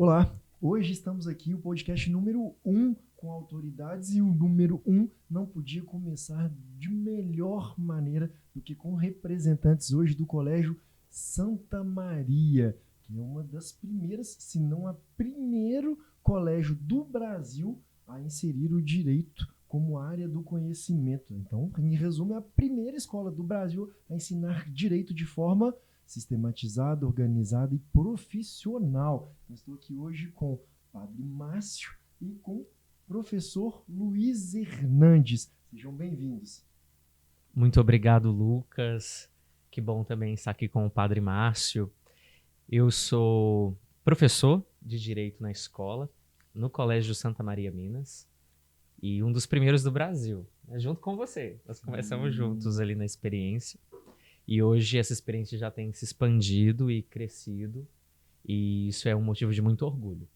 Olá, hoje estamos aqui, o podcast número 1 com autoridades e o número 1 não podia começar de melhor maneira do que com representantes hoje do Colégio Santa Maria, que é uma das primeiras, se não a primeiro colégio do Brasil a inserir o direito como área do conhecimento. Então, em resumo, é a primeira escola do Brasil a ensinar direito de forma sistematizada, organizada e profissional. Eu estou aqui hoje com o Padre Márcio e com o professor Luiz Hernandes. Sejam bem-vindos. Muito obrigado, Lucas. Que bom também estar aqui com o Padre Márcio. Eu sou professor de Direito na escola, no Colégio Santa Maria Minas, e um dos primeiros do Brasil, junto com você. Nós começamos juntos ali na experiência. E hoje essa experiência já tem se expandido e crescido, e isso é um motivo de muito orgulho.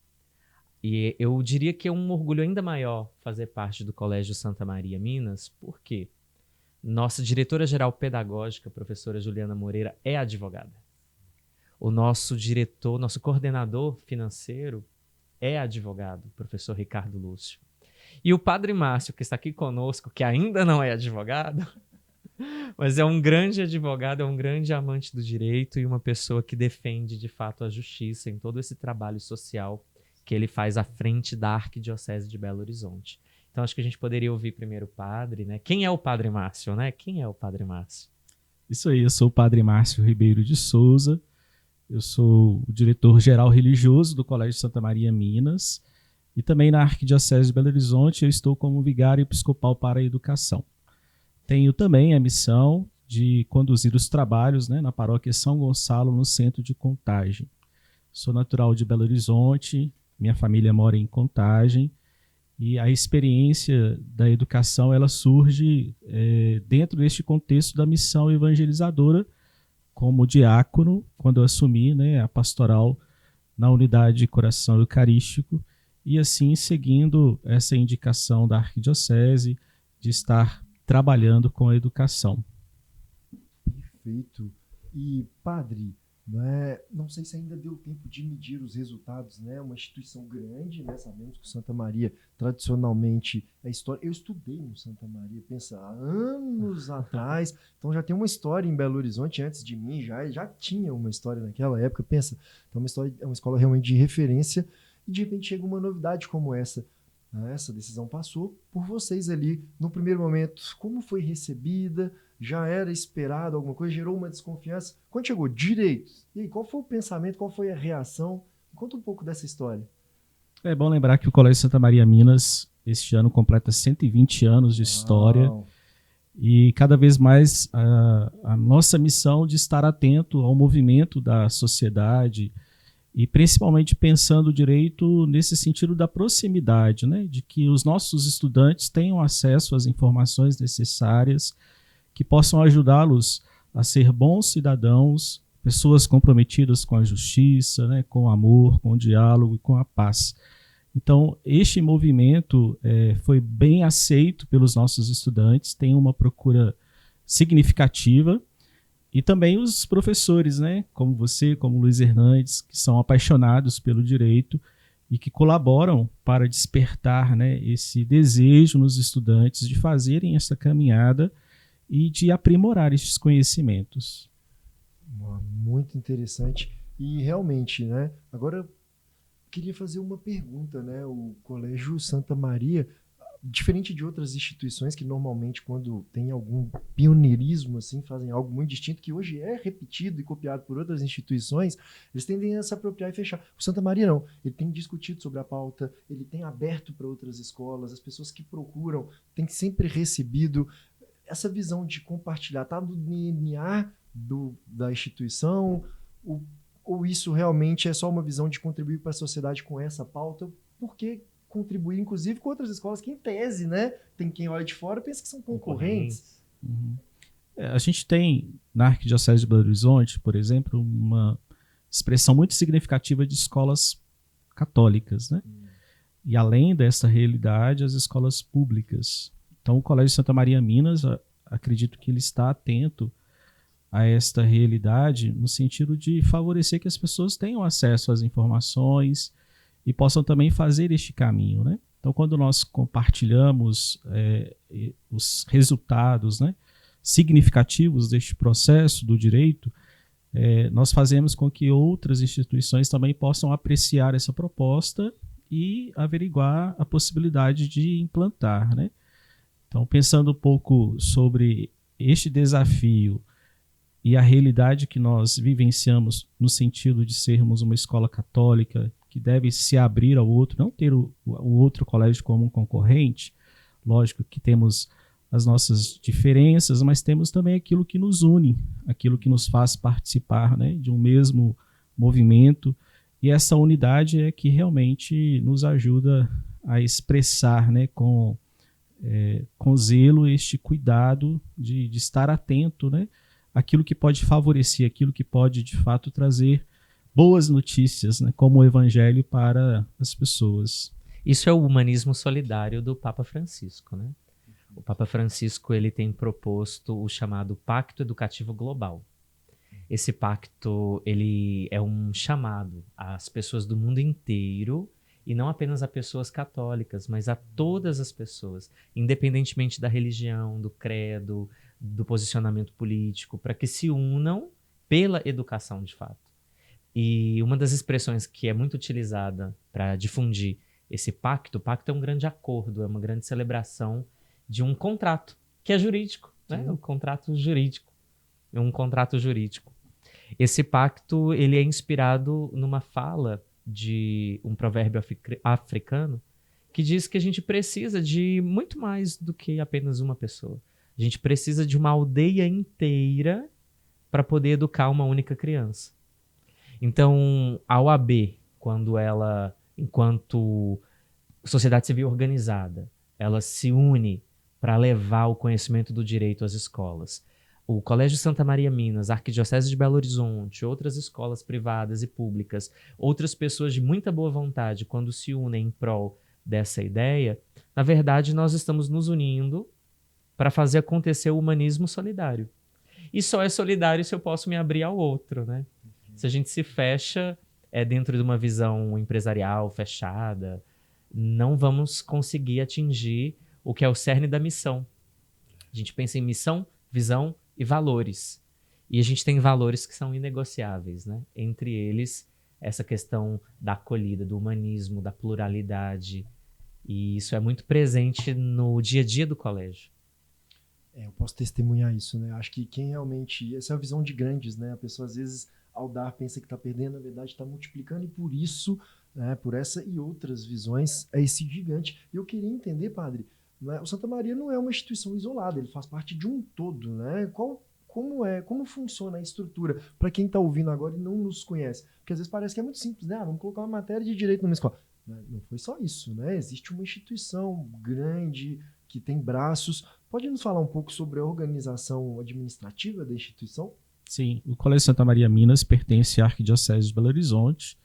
E eu diria que é um orgulho ainda maior fazer parte do Colégio Santa Maria Minas, porque nossa diretora-geral pedagógica, professora Juliana Moreira, é advogada. O nosso diretor, nosso coordenador financeiro é advogado, professor Ricardo Lúcio. E o Padre Márcio, que está aqui conosco, que ainda não é advogado, mas é um grande advogado, é um grande amante do direito e uma pessoa que defende, de fato, a justiça em todo esse trabalho social que ele faz à frente da Arquidiocese de Belo Horizonte. Então, acho que a gente poderia ouvir primeiro o padre, né? Quem é o Padre Márcio, né? Quem é o Padre Márcio? Isso aí, eu sou o Padre Márcio Ribeiro de Souza, eu sou o diretor-geral religioso do Colégio Santa Maria Minas e também na Arquidiocese de Belo Horizonte eu estou como vigário episcopal para a educação. Tenho também a missão de conduzir os trabalhos, né, na paróquia São Gonçalo, no centro de Contagem. Sou natural de Belo Horizonte, minha família mora em Contagem, e a experiência da educação ela surge dentro deste contexto da missão evangelizadora, como diácono, quando eu assumi, né, a pastoral na unidade de coração eucarístico, e assim seguindo essa indicação da Arquidiocese de estar trabalhando com a educação. Perfeito. E, padre, não sei se ainda deu tempo de medir os resultados, né? Uma instituição grande, né? Sabemos que o Santa Maria, tradicionalmente, é história. Eu estudei no Santa Maria, pensa, há anos atrás, então já tem uma história em Belo Horizonte, antes de mim, já tinha uma história naquela época, pensa, então é uma escola realmente de referência, e de repente chega uma novidade como essa. Essa decisão passou por vocês ali no primeiro momento. Como foi recebida? Já era esperado alguma coisa? Gerou uma desconfiança? Quando chegou direitos, e aí, qual foi o pensamento? Qual foi a reação? Conta um pouco dessa história. É bom lembrar que o Colégio Santa Maria Minas este ano completa 120 anos de história. E cada vez mais a nossa missão de estar atento ao movimento da sociedade e principalmente pensando o direito nesse sentido da proximidade, né? De que os nossos estudantes tenham acesso às informações necessárias que possam ajudá-los a ser bons cidadãos, pessoas comprometidas com a justiça, né? Com o amor, com o diálogo e com a paz. Então, este movimento foi bem aceito pelos nossos estudantes, tem uma procura significativa. E também os professores, né, como você, como Luiz Hernandes, que são apaixonados pelo direito e que colaboram para despertar, né, esse desejo nos estudantes de fazerem essa caminhada e de aprimorar esses conhecimentos. Muito interessante. E realmente, né, agora eu queria fazer uma pergunta, né, o Colégio Santa Maria, diferente de outras instituições que normalmente, quando tem algum pioneirismo, assim, fazem algo muito distinto, que hoje é repetido e copiado por outras instituições, eles tendem a se apropriar e fechar. O Santa Maria não. Ele tem discutido sobre a pauta, ele tem aberto para outras escolas, as pessoas que procuram têm sempre recebido essa visão de compartilhar. Está no DNA da instituição, ou isso realmente é só uma visão de contribuir para a sociedade com essa pauta? Por que contribuir, inclusive, com outras escolas que, em tese, né, tem quem olha de fora pensa que são concorrentes. Uhum. A gente tem, na Arquidiocese de Belo Horizonte, por exemplo, uma expressão muito significativa de escolas católicas, né? E além dessa realidade, as escolas públicas. Então, o Colégio Santa Maria Minas, acredito que ele está atento a esta realidade no sentido de favorecer que as pessoas tenham acesso às informações e possam também fazer este caminho, né? Então, quando nós compartilhamos os resultados, né, significativos deste processo do direito, nós fazemos com que outras instituições também possam apreciar essa proposta e averiguar a possibilidade de implantar, né? Então, pensando um pouco sobre este desafio e a realidade que nós vivenciamos no sentido de sermos uma escola católica que deve se abrir ao outro, não ter o outro colégio como um concorrente, lógico que temos as nossas diferenças, mas temos também aquilo que nos une, aquilo que nos faz participar, né, de um mesmo movimento, e essa unidade é que realmente nos ajuda a expressar, né, com zelo este cuidado de estar atento, né, àquilo que pode favorecer, aquilo que pode de fato trazer boas notícias, né, como o evangelho para as pessoas. Isso é o humanismo solidário do Papa Francisco, né? O Papa Francisco ele tem proposto o chamado Pacto Educativo Global. Esse pacto ele é um chamado às pessoas do mundo inteiro, e não apenas a pessoas católicas, mas a todas as pessoas, independentemente da religião, do credo, do posicionamento político, para que se unam pela educação de fato. E uma das expressões que é muito utilizada para difundir esse pacto, o pacto é um grande acordo, é uma grande celebração de um contrato, que é jurídico, né? O contrato jurídico. É um contrato jurídico. Esse pacto ele é inspirado numa fala de um provérbio africano que diz que a gente precisa de muito mais do que apenas uma pessoa. A gente precisa de uma aldeia inteira para poder educar uma única criança. Então, a OAB, quando ela, enquanto sociedade civil organizada, ela se une para levar o conhecimento do direito às escolas. O Colégio Santa Maria Minas, a Arquidiocese de Belo Horizonte, outras escolas privadas e públicas, outras pessoas de muita boa vontade, quando se unem em prol dessa ideia, na verdade nós estamos nos unindo para fazer acontecer o humanismo solidário. E só é solidário se eu posso me abrir ao outro, né? Se a gente se fecha dentro de uma visão empresarial fechada, não vamos conseguir atingir o que é o cerne da missão. A gente pensa em missão, visão e valores. E a gente tem valores que são inegociáveis, né? Entre eles, essa questão da acolhida, do humanismo, da pluralidade. E isso é muito presente no dia a dia do colégio. Eu posso testemunhar isso, né? Acho que quem realmente... Essa é a visão de grandes, né? A pessoa, às vezes, ao dar, pensa que está perdendo, na verdade, está multiplicando, e por isso, né, por essa e outras visões, é esse gigante. E eu queria entender, padre, né, o Santa Maria não é uma instituição isolada, ele faz parte de um todo, né? Como funciona a estrutura? Para quem está ouvindo agora e não nos conhece, porque às vezes parece que é muito simples, né? Vamos colocar uma matéria de direito numa escola. Não foi só isso, né? Existe uma instituição grande que tem braços. Pode nos falar um pouco sobre a organização administrativa da instituição? Sim, o Colégio Santa Maria Minas pertence à Arquidiocese de Belo Horizonte.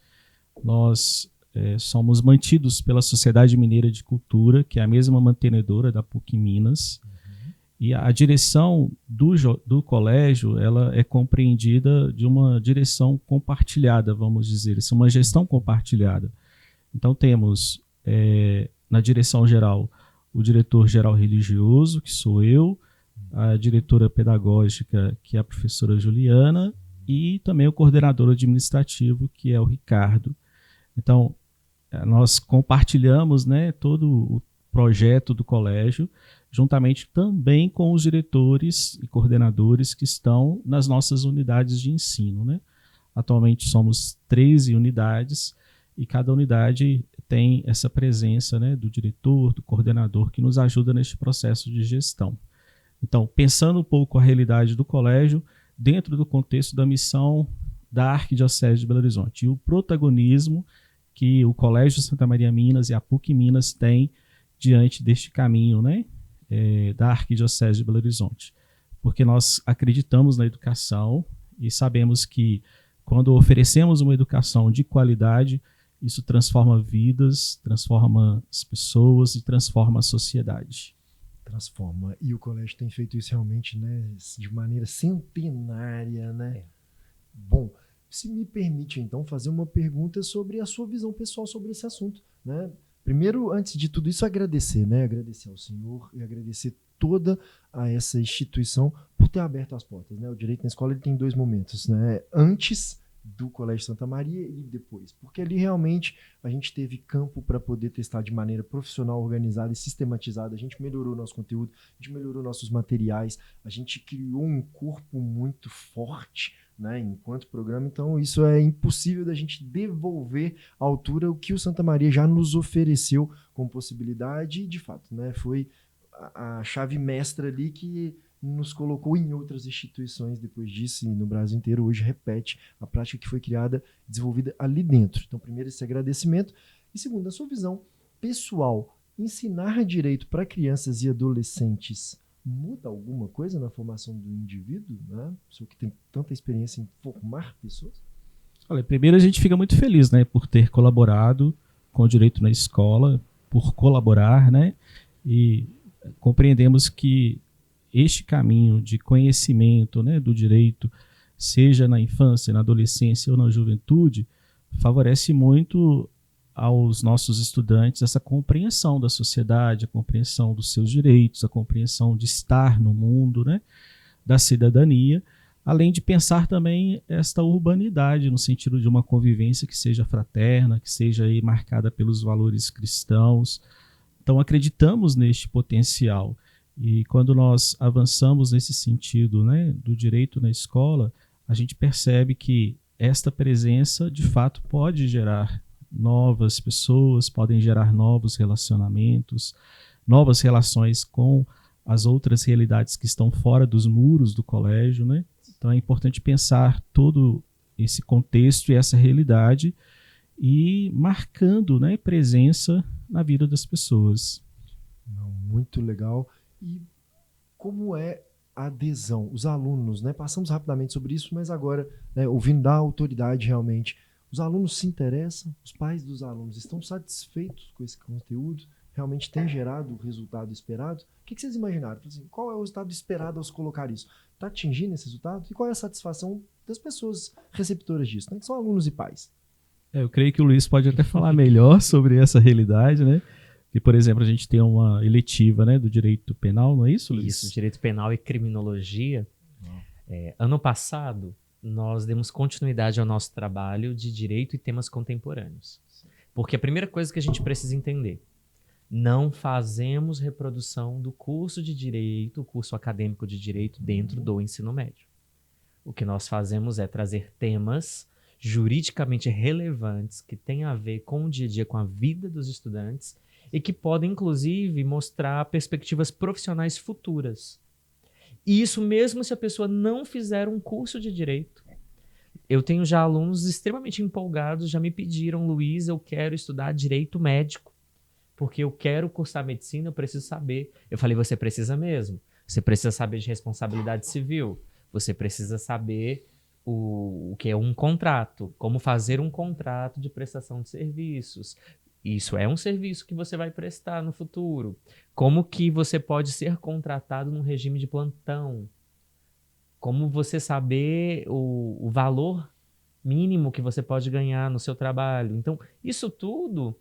Nós somos mantidos pela Sociedade Mineira de Cultura, que é a mesma mantenedora da PUC Minas. E a direção do colégio ela é compreendida de uma direção compartilhada, vamos dizer, isso é uma gestão compartilhada. Então temos na direção geral o diretor-geral religioso, que sou eu, a diretora pedagógica, que é a professora Juliana, e também o coordenador administrativo, que é o Ricardo. Então, nós compartilhamos, né, todo o projeto do colégio, juntamente também com os diretores e coordenadores que estão nas nossas unidades de ensino, né? Atualmente somos 13 unidades e cada unidade tem essa presença, né, do diretor, do coordenador, que nos ajuda neste processo de gestão. Então, pensando um pouco a realidade do colégio, dentro do contexto da missão da Arquidiocese de Belo Horizonte, e o protagonismo que o Colégio Santa Maria Minas e a PUC Minas têm diante deste caminho, né, da Arquidiocese de Belo Horizonte. Porque nós acreditamos na educação e sabemos que quando oferecemos uma educação de qualidade, isso transforma vidas, transforma as pessoas e transforma a sociedade. Transforma. E o colégio tem feito isso realmente, né, de maneira centenária, né? Bom, se me permite, então, fazer uma pergunta sobre a sua visão pessoal sobre esse assunto, né? Primeiro, antes de tudo isso, agradecer, né? Agradecer ao senhor e agradecer toda a essa instituição por ter aberto as portas, né? O direito na escola ele tem 2 momentos, né? Antes do Colégio Santa Maria e depois, porque ali realmente a gente teve campo para poder testar de maneira profissional, organizada e sistematizada. A gente melhorou nosso conteúdo, a gente melhorou nossos materiais, a gente criou um corpo muito forte, né, enquanto programa. Então isso é impossível da gente devolver à altura o que o Santa Maria já nos ofereceu como possibilidade e de fato, né, foi a chave mestra ali que nos colocou em outras instituições depois disso e no Brasil inteiro hoje repete a prática que foi criada, desenvolvida ali dentro. Então, primeiro, esse agradecimento. E segundo, a sua visão pessoal, ensinar direito para crianças e adolescentes muda alguma coisa na formação do indivíduo, né? Pessoa que tem tanta experiência em formar pessoas? Olha, primeiro a gente fica muito feliz, né, por ter colaborado com o direito na escola, por colaborar, né, e compreendemos que este caminho de conhecimento, né, do direito, seja na infância, na adolescência ou na juventude, favorece muito aos nossos estudantes essa compreensão da sociedade, a compreensão dos seus direitos, a compreensão de estar no mundo, né, da cidadania, além de pensar também esta urbanidade no sentido de uma convivência que seja fraterna, que seja aí marcada pelos valores cristãos. Então acreditamos neste potencial. E quando nós avançamos nesse sentido, né, do direito na escola, a gente percebe que esta presença, de fato, pode gerar novas pessoas, podem gerar novos relacionamentos, novas relações com as outras realidades que estão fora dos muros do colégio, né? Então é importante pensar todo esse contexto e essa realidade e marcando, né, presença na vida das pessoas. Muito legal. E como é a adesão? Os alunos, né? Passamos rapidamente sobre isso, mas agora, né, ouvindo da autoridade realmente, os alunos se interessam, os pais dos alunos estão satisfeitos com esse conteúdo? Realmente tem gerado o resultado esperado? O que vocês imaginaram? Assim, qual é o resultado esperado ao se colocar isso? Está atingindo esse resultado? E qual é a satisfação das pessoas receptoras disso, né? Que são alunos e pais? Eu creio que o Luiz pode até falar melhor sobre essa realidade, né? Que, por exemplo, a gente tem uma eletiva, né, do direito penal, não é isso, Luiz? Isso, direito penal e criminologia. Ano passado, nós demos continuidade ao nosso trabalho de direito e temas contemporâneos. Porque a primeira coisa que a gente precisa entender, não fazemos reprodução do curso de direito, o curso acadêmico de direito dentro do ensino médio. O que nós fazemos é trazer temas juridicamente relevantes que têm a ver com o dia a dia, com a vida dos estudantes e que podem, inclusive, mostrar perspectivas profissionais futuras. E isso mesmo se a pessoa não fizer um curso de direito. Eu tenho já alunos extremamente empolgados, já me pediram, Luiz, eu quero estudar direito médico, porque eu quero cursar medicina, eu preciso saber. Eu falei, você precisa mesmo. Você precisa saber de responsabilidade civil, você precisa saber o que é um contrato, como fazer um contrato de prestação de serviços. Isso é um serviço que você vai prestar no futuro. Como que você pode ser contratado num regime de plantão? Como você saber o valor mínimo que você pode ganhar no seu trabalho? Então, isso tudo,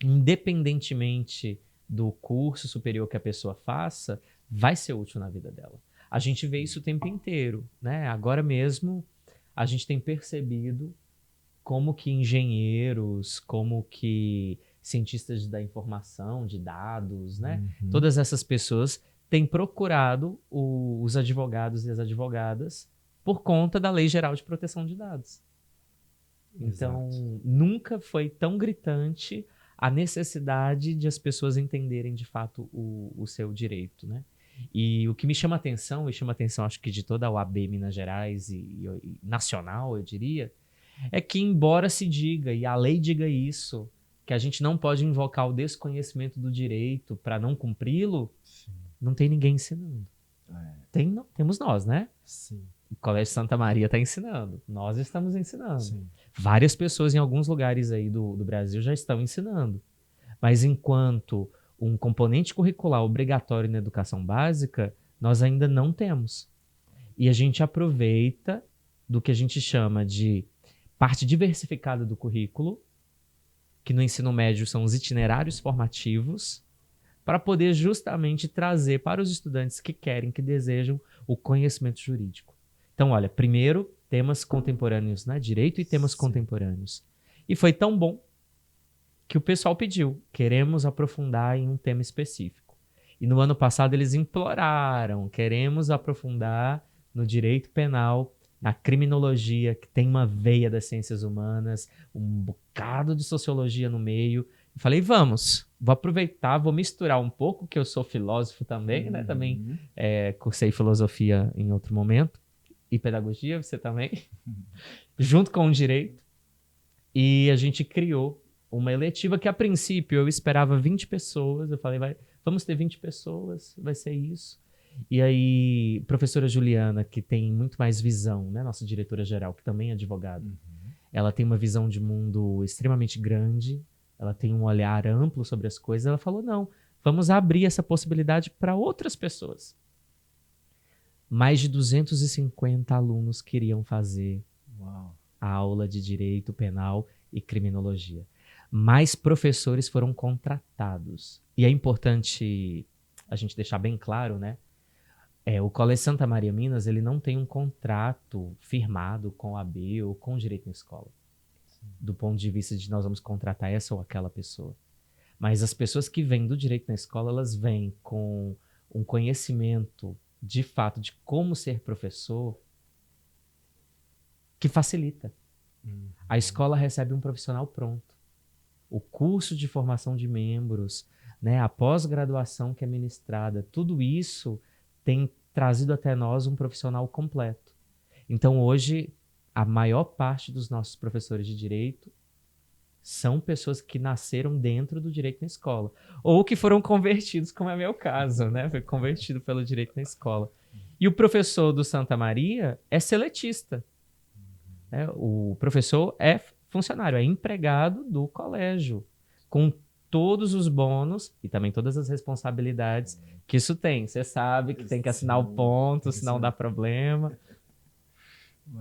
independentemente do curso superior que a pessoa faça, vai ser útil na vida dela. A gente vê isso o tempo inteiro, né? Agora mesmo, a gente tem percebido como que engenheiros, como que cientistas da informação, de dados, né? Todas essas pessoas têm procurado os advogados e as advogadas por conta da Lei Geral de Proteção de Dados. Então, nunca foi tão gritante a necessidade de as pessoas entenderem de fato o seu direito, né? E o que me chama atenção, acho que de toda a OAB Minas Gerais e nacional, eu diria, é que embora se diga, e a lei diga isso, que a gente não pode invocar o desconhecimento do direito para não cumpri-lo, não tem ninguém ensinando. Temos nós, né? Sim. O Colégio Santa Maria está ensinando, nós estamos ensinando. Sim. Várias pessoas em alguns lugares aí do Brasil já estão ensinando. Mas enquanto um componente curricular obrigatório na educação básica, nós ainda não temos. E a gente aproveita do que a gente chama de parte diversificada do currículo, que no ensino médio são os itinerários formativos, para poder justamente trazer para os estudantes que querem, que desejam o conhecimento jurídico. Então, olha, primeiro, temas contemporâneos, né? Direito e temas contemporâneos. E foi tão bom que o pessoal pediu, queremos aprofundar em um tema específico. E no ano passado eles imploraram, queremos aprofundar no direito penal, na criminologia, que tem uma veia das ciências humanas, um bocado de sociologia no meio. Eu falei, vou aproveitar, vou misturar um pouco, que eu sou filósofo também, né? Também cursei filosofia em outro momento, e pedagogia, você também, junto com o direito. E a gente criou uma eletiva que, a princípio, eu esperava 20 pessoas. Eu falei, vamos ter 20 pessoas, vai ser isso. E aí, professora Juliana, que tem muito mais visão, né? Nossa diretora-geral, que também é advogada, ela tem uma visão de mundo extremamente grande, ela tem um olhar amplo sobre as coisas. Ela falou, não, vamos abrir essa possibilidade para outras pessoas. Mais de 250 alunos queriam fazer a aula de direito penal e criminologia. Mais professores foram contratados. E é importante a gente deixar bem claro, né? O Colégio Santa Maria Minas, ele não tem um contrato firmado com a AB ou com o Direito na Escola. Sim. Do ponto de vista de nós vamos contratar essa ou aquela pessoa. Mas as pessoas que vêm do Direito na Escola, elas vêm com um conhecimento, de fato, de como ser professor, que facilita. A escola recebe um profissional pronto. O curso de formação de membros, né, a pós-graduação que é ministrada, tudo isso tem trazido até nós um profissional completo. Então, hoje, a maior parte dos nossos professores de direito são pessoas que nasceram dentro do direito na escola, ou que foram convertidos, como é meu caso, né? Foi convertido pelo direito na escola. E o professor do Santa Maria é seletista. Né? O professor é funcionário, é empregado do colégio, com todos os bônus e também todas as responsabilidades que isso tem. Você sabe que tem que assinar o ponto, senão dá problema.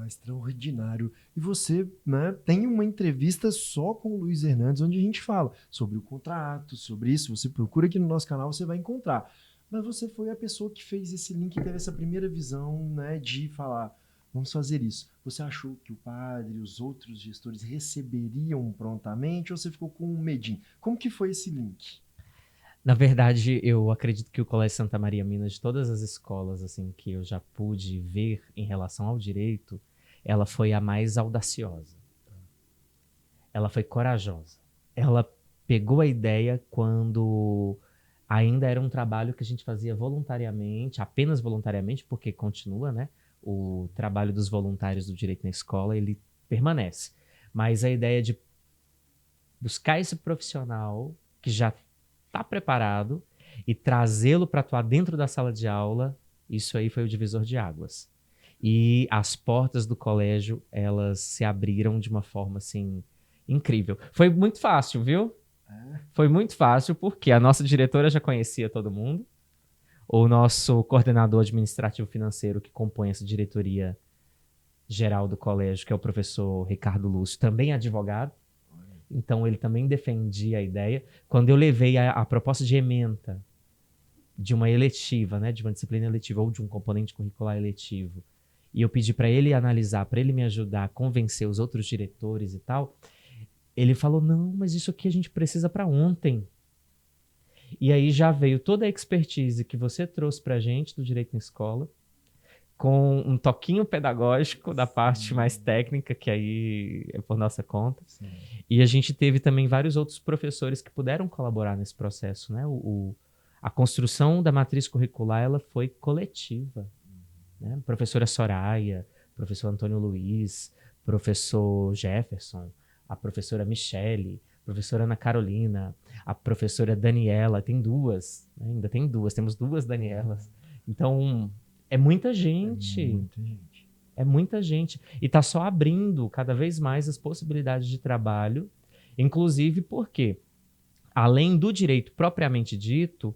Extraordinário. E você, né, tem uma entrevista só com o Luiz Hernandes, onde a gente fala sobre o contrato, sobre isso. Você procura aqui no nosso canal, você vai encontrar. Mas você foi a pessoa que fez esse link, teve essa primeira visão, né, de falar, vamos fazer isso. Você achou que o padre e os outros gestores receberiam prontamente ou você ficou com um medinho? Como que foi esse link? Na verdade, eu acredito que o Colégio Santa Maria Minas, de todas as escolas assim que eu já pude ver em relação ao direito, ela foi a mais audaciosa. Ela foi corajosa. Ela pegou a ideia quando ainda era um trabalho que a gente fazia voluntariamente, apenas voluntariamente, porque continua, né? O trabalho dos voluntários do direito na escola, ele permanece. Mas a ideia de buscar esse profissional que já está preparado e trazê-lo para atuar dentro da sala de aula, isso aí foi o divisor de águas. E as portas do colégio, elas se abriram de uma forma, assim, incrível. Foi muito fácil, viu? Foi muito fácil, porque a nossa diretora já conhecia todo mundo. O nosso coordenador administrativo financeiro, que compõe essa diretoria geral do colégio, que é o professor Ricardo Lúcio, também é advogado. Então, ele também defendia a ideia. Quando eu levei a proposta de ementa de uma eletiva, né, de uma disciplina eletiva ou de um componente curricular eletivo, e eu pedi para ele analisar, para ele me ajudar a convencer os outros diretores e tal, ele falou, não, mas isso aqui a gente precisa para ontem. E aí já veio toda a expertise que você trouxe para a gente do direito na escola, com um toquinho pedagógico da parte mais técnica, que aí é por nossa conta. Sim. E a gente teve também vários outros professores que puderam colaborar nesse processo, né? A construção da matriz curricular, ela foi coletiva. Né? Professora Soraya, professor Antônio Luiz, professor Jefferson, a professora Michele, professora Ana Carolina, a professora Daniela, tem duas, né? Ainda tem duas, temos duas Danielas. Então, é muita gente. É muita gente. É muita gente. E está só abrindo cada vez mais as possibilidades de trabalho, inclusive porque, além do direito propriamente dito,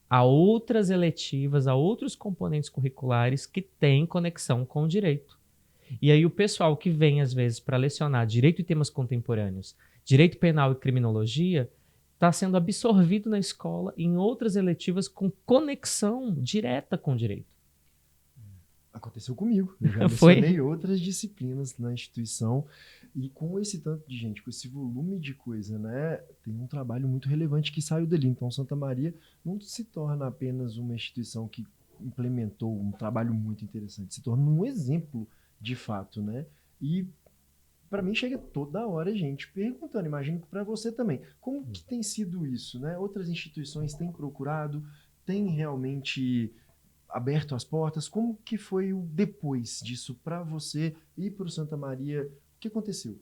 há outras eletivas, há outros componentes curriculares que têm conexão com o direito. E aí o pessoal que vem, às vezes, para lecionar direito e temas contemporâneos, direito penal e criminologia, está sendo absorvido na escola em outras eletivas com conexão direta com o direito. Aconteceu comigo. Eu já Foi. mencionei outras disciplinas na instituição e com esse tanto de gente, com esse volume de coisa, né, tem um trabalho muito relevante que saiu dali. Então, Santa Maria não se torna apenas uma instituição que implementou um trabalho muito interessante, se torna um exemplo de fato, né? E para mim chega toda hora gente perguntando, imagino que para você também, como que tem sido isso, né? Outras instituições têm procurado, têm realmente aberto as portas, como que foi o depois disso para você e para o Santa Maria? O que aconteceu?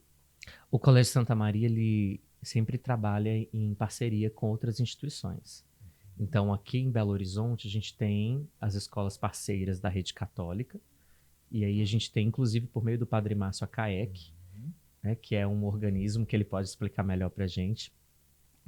O Colégio Santa Maria, ele sempre trabalha em parceria com outras instituições. Então, aqui em Belo Horizonte, a gente tem as escolas parceiras da Rede Católica, e aí a gente tem, inclusive, por meio do Padre Márcio, a CAEC, né, que é um organismo que ele pode explicar melhor para a gente,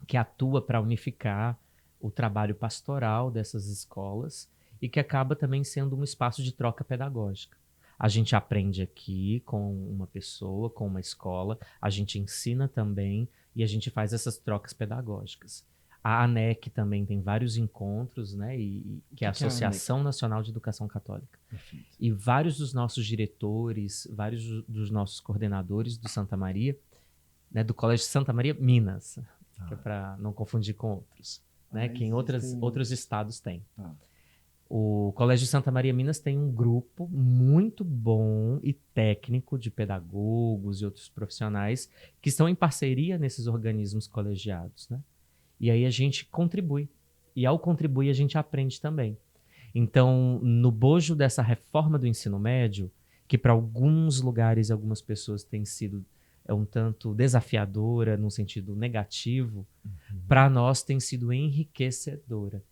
que atua para unificar o trabalho pastoral dessas escolas e que acaba também sendo um espaço de troca pedagógica. A gente aprende aqui com uma pessoa, com uma escola, a gente ensina também e a gente faz essas trocas pedagógicas. A ANEC também tem vários encontros, né, que é a Associação Nacional de Educação Católica. Perfeito. E vários dos nossos diretores, vários dos nossos coordenadores do Santa Maria, né, do Colégio Santa Maria Minas, que é para não confundir com outros, né, que em outros estados tem. O Colégio Santa Maria Minas tem um grupo muito bom e técnico de pedagogos e outros profissionais que estão em parceria nesses organismos colegiados, né? E aí a gente contribui. E ao contribuir, a gente aprende também. Então, no bojo dessa reforma do ensino médio, que para alguns lugares, algumas pessoas tem sido um tanto desafiadora, num sentido negativo, para nós tem sido enriquecedora.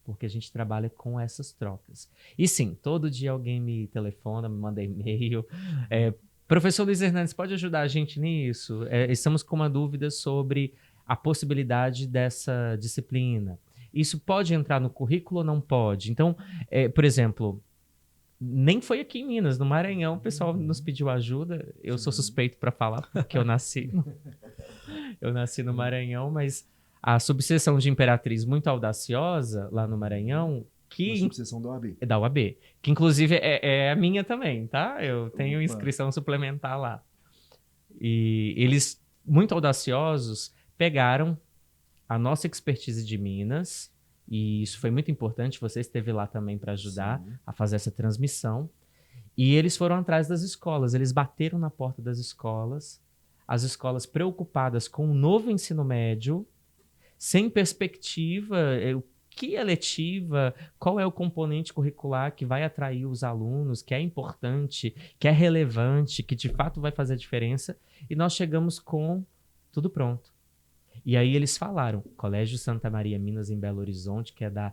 Porque a gente trabalha com essas trocas. E sim, todo dia alguém me telefona, me manda e-mail. Professor Luiz Hernandes, pode ajudar a gente nisso? Estamos com uma dúvida sobre a possibilidade dessa disciplina. Isso pode entrar no currículo ou não pode? Então, por exemplo, nem foi aqui em Minas, no Maranhão, o pessoal nos pediu ajuda. Eu sou suspeito para falar, porque eu nasci no Maranhão, mas a subseção de Imperatriz muito audaciosa lá no Maranhão, que a subseção da UAB. É da UAB, que inclusive é a minha também, tá? Eu tenho inscrição suplementar lá. E eles, muito audaciosos, pegaram a nossa expertise de Minas, e isso foi muito importante, você esteve lá também para ajudar a fazer essa transmissão, e eles foram atrás das escolas, eles bateram na porta das escolas, as escolas preocupadas com o novo ensino médio, sem perspectiva, o que é letiva, qual é o componente curricular que vai atrair os alunos, que é importante, que é relevante, que de fato vai fazer a diferença, e nós chegamos com tudo pronto. E aí eles falaram, Colégio Santa Maria Minas em Belo Horizonte, que é da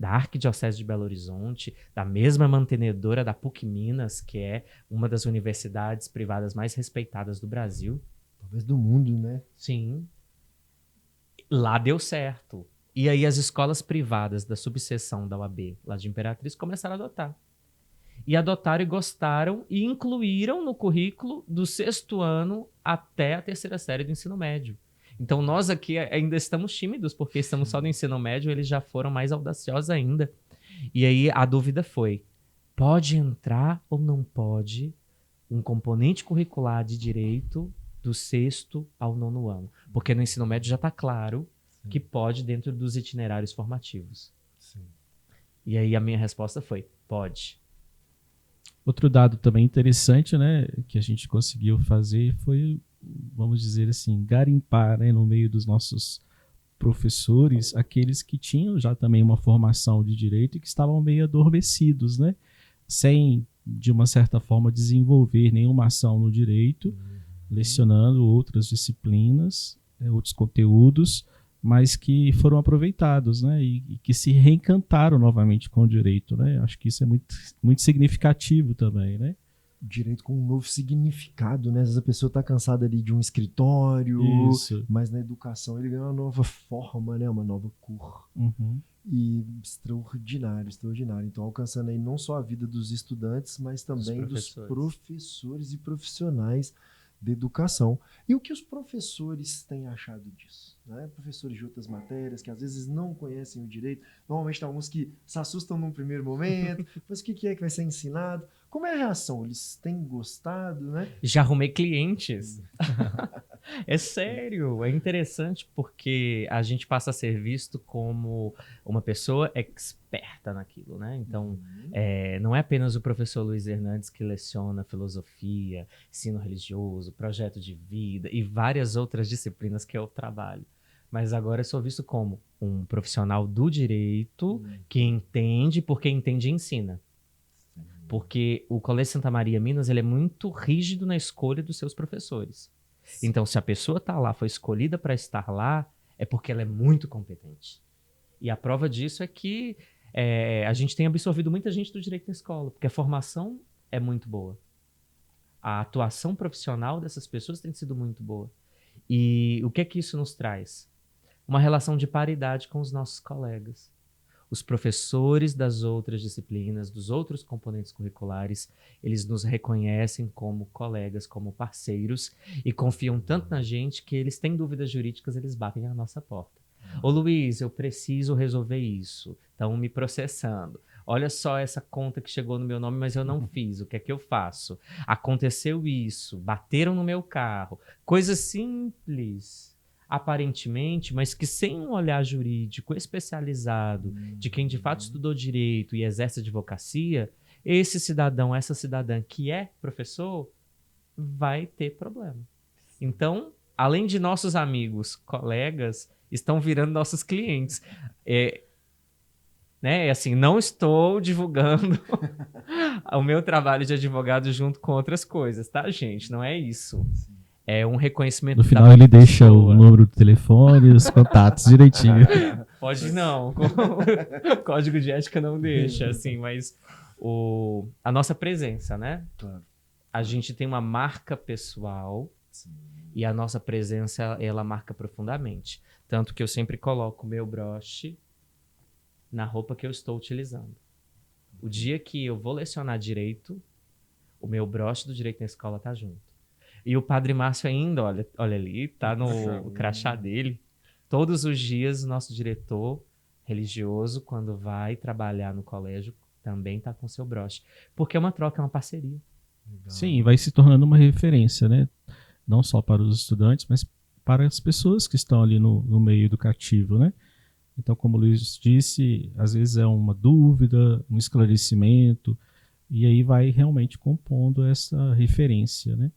Arquidiocese de Belo Horizonte, da mesma mantenedora da PUC Minas, que é uma das universidades privadas mais respeitadas do Brasil. Talvez do mundo, né? Sim. Lá deu certo. E aí as escolas privadas da subseção da UAB, lá de Imperatriz, começaram a adotar. E adotaram e gostaram e incluíram no currículo do 6º ano até a 3ª série do ensino médio. Então nós aqui ainda estamos tímidos, porque estamos só no ensino médio, eles já foram mais audaciosos ainda. E aí a dúvida foi, pode entrar ou não pode um componente curricular de direito do 6º ao 9º ano? Porque no ensino médio já está claro que pode dentro dos itinerários formativos. Sim. E aí a minha resposta foi, pode. Outro dado também interessante, né, que a gente conseguiu fazer foi, vamos dizer assim, garimpar, né, no meio dos nossos professores, aqueles que tinham já também uma formação de direito e que estavam meio adormecidos, né, sem, de uma certa forma, desenvolver nenhuma ação no direito, lecionando outras disciplinas, outros conteúdos, mas que foram aproveitados, né, e que se reencantaram novamente com o direito, né. Acho que isso é muito, muito significativo também, né. Direito com um novo significado, né? Às vezes a pessoa está cansada ali de um escritório, Isso. mas na educação ele ganha uma nova forma, né? Uma nova cor. Uhum. E extraordinário, extraordinário. Então, alcançando aí não só a vida dos estudantes, mas também dos professores e profissionais de educação. E o que os professores têm achado disso? Né? Professores de outras matérias que às vezes não conhecem o direito. Normalmente tem alguns que se assustam num primeiro momento, mas o que é que vai ser ensinado? Como é a reação? Eles têm gostado, né? Já arrumei clientes. É sério, é interessante porque a gente passa a ser visto como uma pessoa experta naquilo, né? Então, não é apenas o professor Luiz Hernandes que leciona filosofia, ensino religioso, projeto de vida e várias outras disciplinas que eu trabalho. Mas agora eu sou visto como um profissional do direito que entende, porque entende e ensina. Porque o Colégio Santa Maria Minas ele é muito rígido na escolha dos seus professores. Então, se a pessoa está lá, foi escolhida para estar lá, é porque ela é muito competente. E a prova disso é que a gente tem absorvido muita gente do direito na escola, porque a formação é muito boa. A atuação profissional dessas pessoas tem sido muito boa. E o que é que isso nos traz? Uma relação de paridade com os nossos colegas. Os professores das outras disciplinas, dos outros componentes curriculares, eles nos reconhecem como colegas, como parceiros e confiam tanto na gente que eles têm dúvidas jurídicas, eles batem à nossa porta. Ô Luiz, eu preciso resolver isso. Estão me processando. Olha só essa conta que chegou no meu nome, mas eu não fiz. O que é que eu faço? Aconteceu isso, bateram no meu carro. Coisas simples, aparentemente, mas que sem um olhar jurídico especializado de quem de fato estudou direito e exerce advocacia, esse cidadão, essa cidadã que é professor, vai ter problema. Então, além de nossos amigos, colegas, estão virando nossos clientes. Assim, não estou divulgando o meu trabalho de advogado junto com outras coisas, tá, gente? Não é isso. É um reconhecimento. No final ele deixa o número do telefone e os contatos direitinho. Pode não. O código de ética não deixa, assim, mas a nossa presença, né? Claro. A gente tem uma marca pessoal. Sim. E a nossa presença, ela marca profundamente. Tanto que eu sempre coloco o meu broche na roupa que eu estou utilizando. O dia que eu vou lecionar direito, o meu broche do direito na escola tá junto. E o Padre Márcio ainda, olha ali, tá no crachá dele. Todos os dias o nosso diretor religioso, quando vai trabalhar no colégio, também tá com seu broche. Porque é uma troca, é uma parceria. Legal. Sim, vai se tornando uma referência, né? Não só para os estudantes, mas para as pessoas que estão ali no meio educativo, né? Então, como o Luiz disse, às vezes é uma dúvida, um esclarecimento, e aí vai realmente compondo essa referência, né?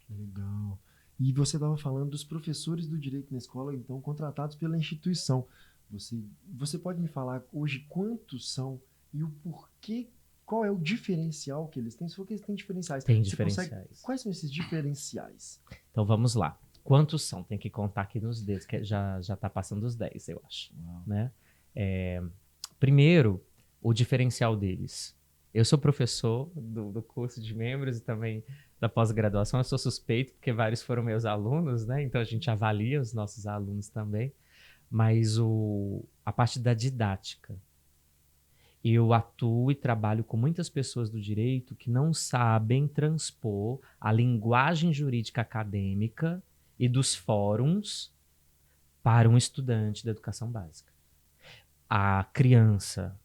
Legal. E você estava falando dos professores do direito na escola, então, contratados pela instituição. Você pode me falar hoje quantos são e o porquê, qual é o diferencial que eles têm? Se for que eles têm diferenciais. Tem diferenciais. Quais são esses diferenciais? Então, vamos lá. Quantos são? Tem que contar aqui nos dedos, que já está passando os 10, eu acho. Né? Primeiro, o diferencial deles. Eu sou professor do curso de membros e também da pós-graduação. Eu sou suspeito, porque vários foram meus alunos, né? Então a gente avalia os nossos alunos também. Mas a parte da didática. Eu atuo e trabalho com muitas pessoas do direito que não sabem transpor a linguagem jurídica acadêmica e dos fóruns para um estudante da educação básica. A criança,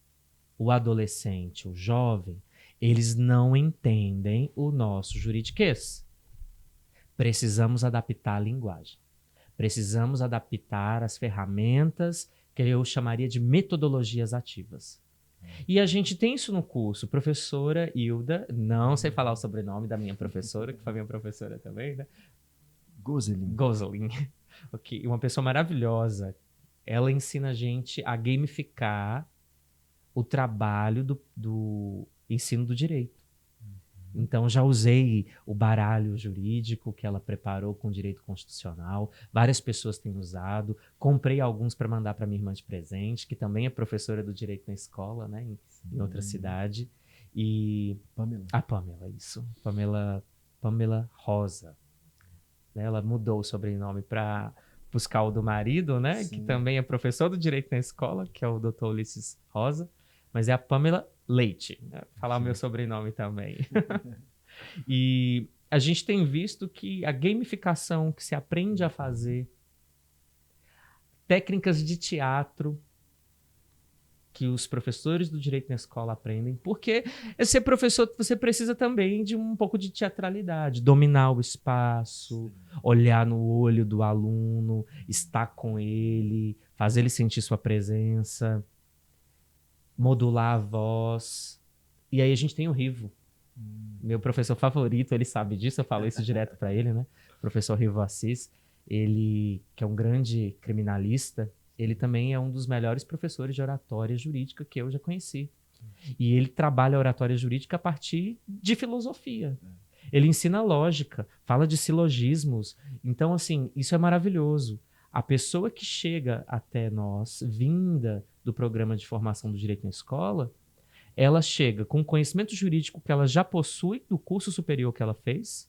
o adolescente, o jovem, eles não entendem o nosso juridiquês. Precisamos adaptar a linguagem. Precisamos adaptar as ferramentas que eu chamaria de metodologias ativas. E a gente tem isso no curso. Professora Hilda, não sei falar o sobrenome da minha professora, que foi minha professora também, né? Gozelin. Okay. Uma pessoa maravilhosa. Ela ensina a gente a gamificar o trabalho do ensino do direito. Então, já usei o baralho jurídico que ela preparou com direito constitucional. Várias pessoas têm usado. Comprei alguns para mandar para minha irmã de presente, que também é professora do direito na escola, né, em outra cidade. E Pamela. A Pamela, isso. Pamela Rosa. Ela mudou o sobrenome para buscar o do marido, né? Sim. Que também é professor do direito na escola, que é o Dr. Ulisses Rosa, mas é a Pamela Leite, né? Falar o meu sobrenome também. E a gente tem visto que a gamificação que se aprende a fazer, técnicas de teatro que os professores do direito na escola aprendem, porque ser professor você precisa também de um pouco de teatralidade, dominar o espaço, olhar no olho do aluno, estar com ele, fazer ele sentir sua presença, modular a voz. E aí a gente tem o Rivo. Meu professor favorito, ele sabe disso, eu falo isso direto para ele, né? Professor Rivo Assis, ele que é um grande criminalista, ele também é um dos melhores professores de oratória jurídica que eu já conheci. E ele trabalha a oratória jurídica a partir de filosofia. Ele ensina lógica, fala de silogismos. Então, assim, isso é maravilhoso. A pessoa que chega até nós, vinda do programa de formação do direito na escola, ela chega com o conhecimento jurídico que ela já possui do curso superior que ela fez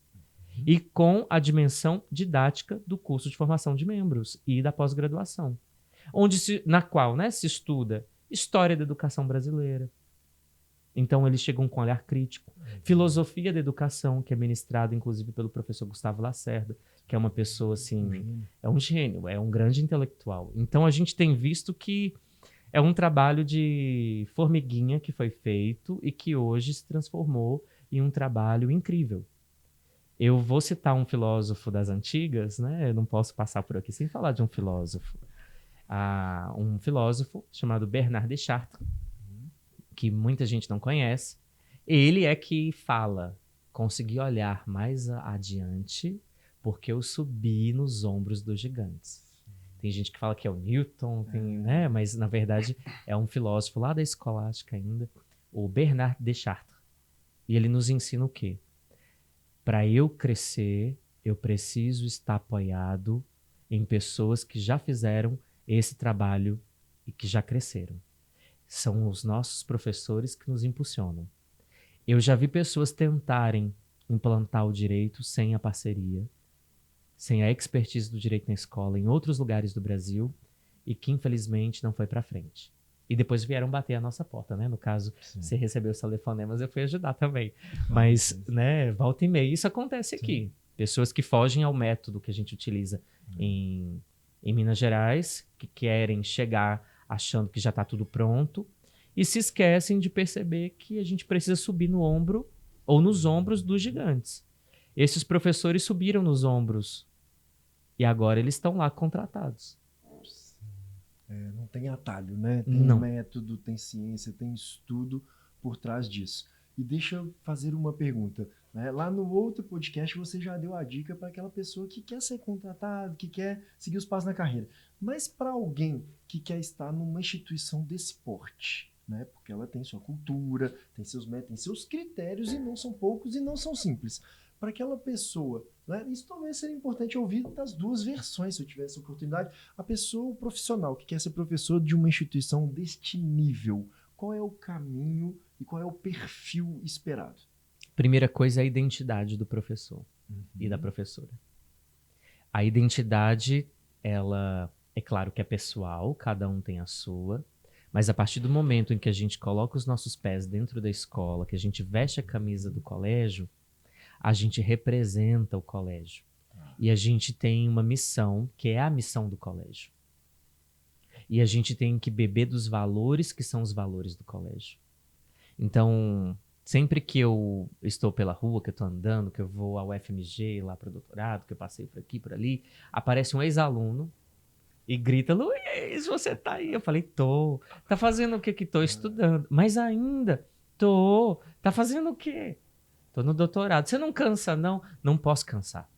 e com a dimensão didática do curso de formação de membros e da pós-graduação, na qual, né, se estuda história da educação brasileira. Então, eles chegam com um olhar crítico. Filosofia da educação, que é ministrado, inclusive, pelo professor Gustavo Lacerda, que é uma pessoa, assim, é um gênio, é um grande intelectual. Então, a gente tem visto que é um trabalho de formiguinha que foi feito e que hoje se transformou em um trabalho incrível. Eu vou citar um filósofo das antigas, né? Eu não posso passar por aqui sem falar de um filósofo. Um filósofo chamado Bernard Deschartres, que muita gente não conhece. Ele é que fala, consegui olhar mais adiante porque eu subi nos ombros dos gigantes. Tem gente que fala que é o Newton, né? Mas na verdade é um filósofo lá da escolástica ainda, o Bernard Deschartres. E ele nos ensina o quê? Para eu crescer, eu preciso estar apoiado em pessoas que já fizeram esse trabalho e que já cresceram. São os nossos professores que nos impulsionam. Eu já vi pessoas tentarem implantar o direito sem a parceria, sem a expertise do direito na escola em outros lugares do Brasil e que infelizmente não foi para frente. E depois vieram bater a nossa porta, né? No caso, você recebeu os telefonemas, eu fui ajudar também. Mas, né, volta e meia, isso acontece aqui. Pessoas que fogem ao método que a gente utiliza em Minas Gerais, que querem chegar achando que já está tudo pronto e se esquecem de perceber que a gente precisa subir no ombro ou nos ombros dos gigantes. Esses professores subiram nos ombros e agora eles estão lá contratados. Não tem atalho, né? Tem método, tem ciência, tem estudo por trás disso. E deixa eu fazer uma pergunta. Né? Lá no outro podcast você já deu a dica para aquela pessoa que quer ser contratado, que quer seguir os passos na carreira. Mas para alguém que quer estar numa instituição desse porte, né? Porque ela tem sua cultura, tem seus métodos, tem seus critérios e não são poucos e não são simples. Para aquela pessoa, né? Isso talvez seria importante ouvir das duas versões, se eu tivesse a oportunidade. A pessoa, o profissional que quer ser professor de uma instituição deste nível, qual é o caminho e qual é o perfil esperado? Primeira coisa é a identidade do professor e da professora. A identidade, ela é claro que é pessoal, cada um tem a sua, mas a partir do momento em que a gente coloca os nossos pés dentro da escola, que a gente veste a camisa do colégio, a gente representa o colégio. E a gente tem uma missão, que é a missão do colégio. E a gente tem que beber dos valores que são os valores do colégio. Então, sempre que eu estou pela rua, que eu estou andando, que eu vou ao FMG, lá para o doutorado, que eu passei por aqui, por ali, aparece um ex-aluno e grita, Luiz, você tá aí? Eu falei, tô. Tá fazendo o quê? Que tô estudando. Mas ainda, tô. Tá fazendo o quê? Tô no doutorado. Você não cansa, não? Não posso cansar.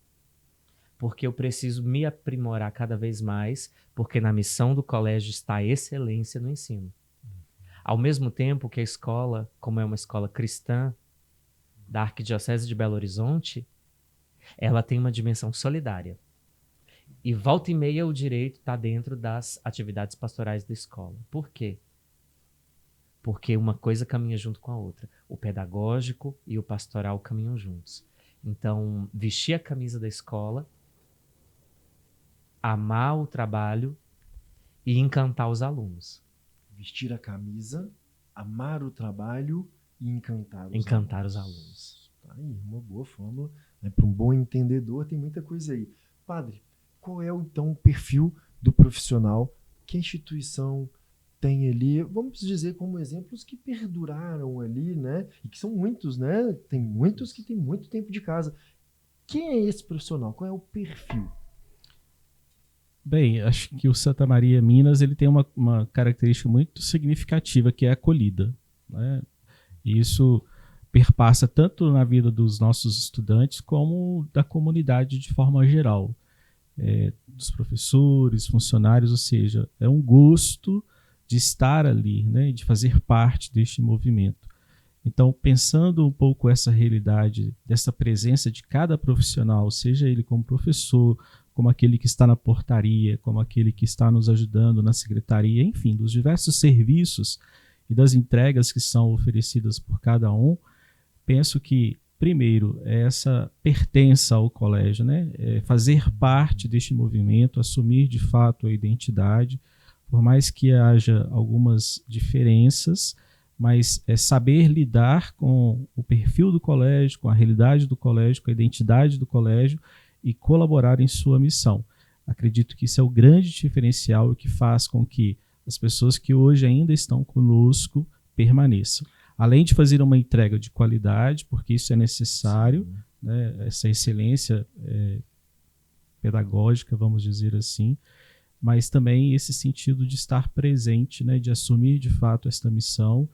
Porque eu preciso me aprimorar cada vez mais, porque na missão do colégio está a excelência no ensino. Ao mesmo tempo que a escola, como é uma escola cristã da Arquidiocese de Belo Horizonte, ela tem uma dimensão solidária. E volta e meia o direito está dentro das atividades pastorais da escola. Por quê? Porque uma coisa caminha junto com a outra. O pedagógico e o pastoral caminham juntos. Então, vestir a camisa da escola amar o trabalho e encantar os alunos. Vestir a camisa, amar o trabalho e encantar Os alunos. Tá aí, uma boa fórmula. Né? Para um bom entendedor, tem muita coisa aí. Padre, qual é então o perfil do profissional que a instituição tem ali? Vamos dizer como exemplos que perduraram ali, né? E que são muitos, né? Tem muitos que têm muito tempo de casa. Quem é esse profissional? Qual é o perfil? Bem, acho que o Santa Maria Minas ele tem uma característica muito significativa, que é a acolhida, né? E isso perpassa tanto na vida dos nossos estudantes como da comunidade de forma geral, dos professores, funcionários, ou seja, é um gosto de estar ali, né, de fazer parte deste movimento. Então, pensando um pouco essa realidade, dessa presença de cada profissional, seja ele como professor, como aquele que está na portaria, como aquele que está nos ajudando na secretaria, enfim, dos diversos serviços e das entregas que são oferecidas por cada um, penso que, primeiro, é essa pertença ao colégio, né? É fazer parte deste movimento, assumir de fato a identidade, por mais que haja algumas diferenças, mas é saber lidar com o perfil do colégio, com a realidade do colégio, com a identidade do colégio e colaborar em sua missão. Acredito que isso é o grande diferencial que faz com que as pessoas que hoje ainda estão conosco permaneçam. Além de fazer uma entrega de qualidade, porque isso é necessário, né, essa excelência pedagógica, vamos dizer assim, mas também esse sentido de estar presente, né, de assumir de fato esta missão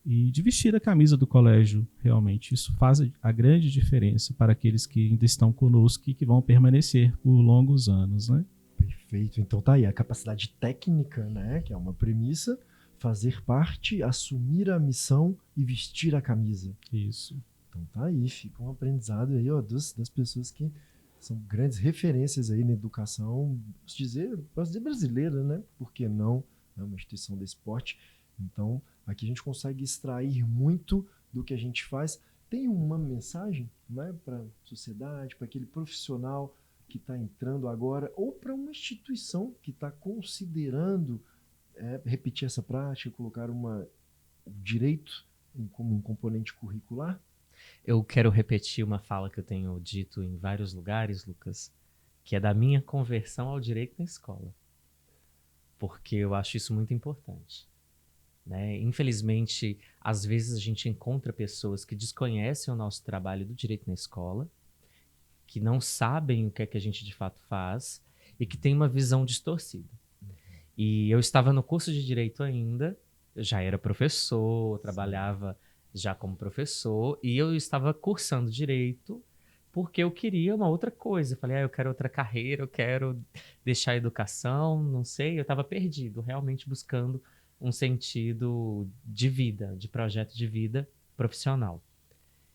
e de vestir a camisa do colégio, realmente. Isso faz a grande diferença para aqueles que ainda estão conosco e que vão permanecer por longos anos, né? Perfeito. Então tá aí a capacidade técnica, né, que é uma premissa, fazer parte, assumir a missão e vestir a camisa. Isso. Então tá aí, fica um aprendizado aí, ó, das pessoas que são grandes referências aí na educação, posso dizer brasileira, né? Por que não? É uma instituição desse porte. Então, aqui a gente consegue extrair muito do que a gente faz. Tem uma mensagem, né, para a sociedade, para aquele profissional que está entrando agora, ou para uma instituição que está considerando repetir essa prática, colocar o direito como um componente curricular? Eu quero repetir uma fala que eu tenho dito em vários lugares, Lucas, que é da minha conversão ao direito na escola. Porque eu acho isso muito importante. Né? Infelizmente, às vezes a gente encontra pessoas que desconhecem o nosso trabalho do direito na escola, que não sabem o que é que a gente de fato faz e que têm uma visão distorcida. E eu estava no curso de direito ainda, eu já era professor, trabalhava já como professor, e eu estava cursando direito porque eu queria uma outra coisa. Eu falei, eu quero outra carreira, eu quero deixar a educação, não sei. Eu estava perdido, realmente buscando um sentido de vida, de projeto de vida profissional.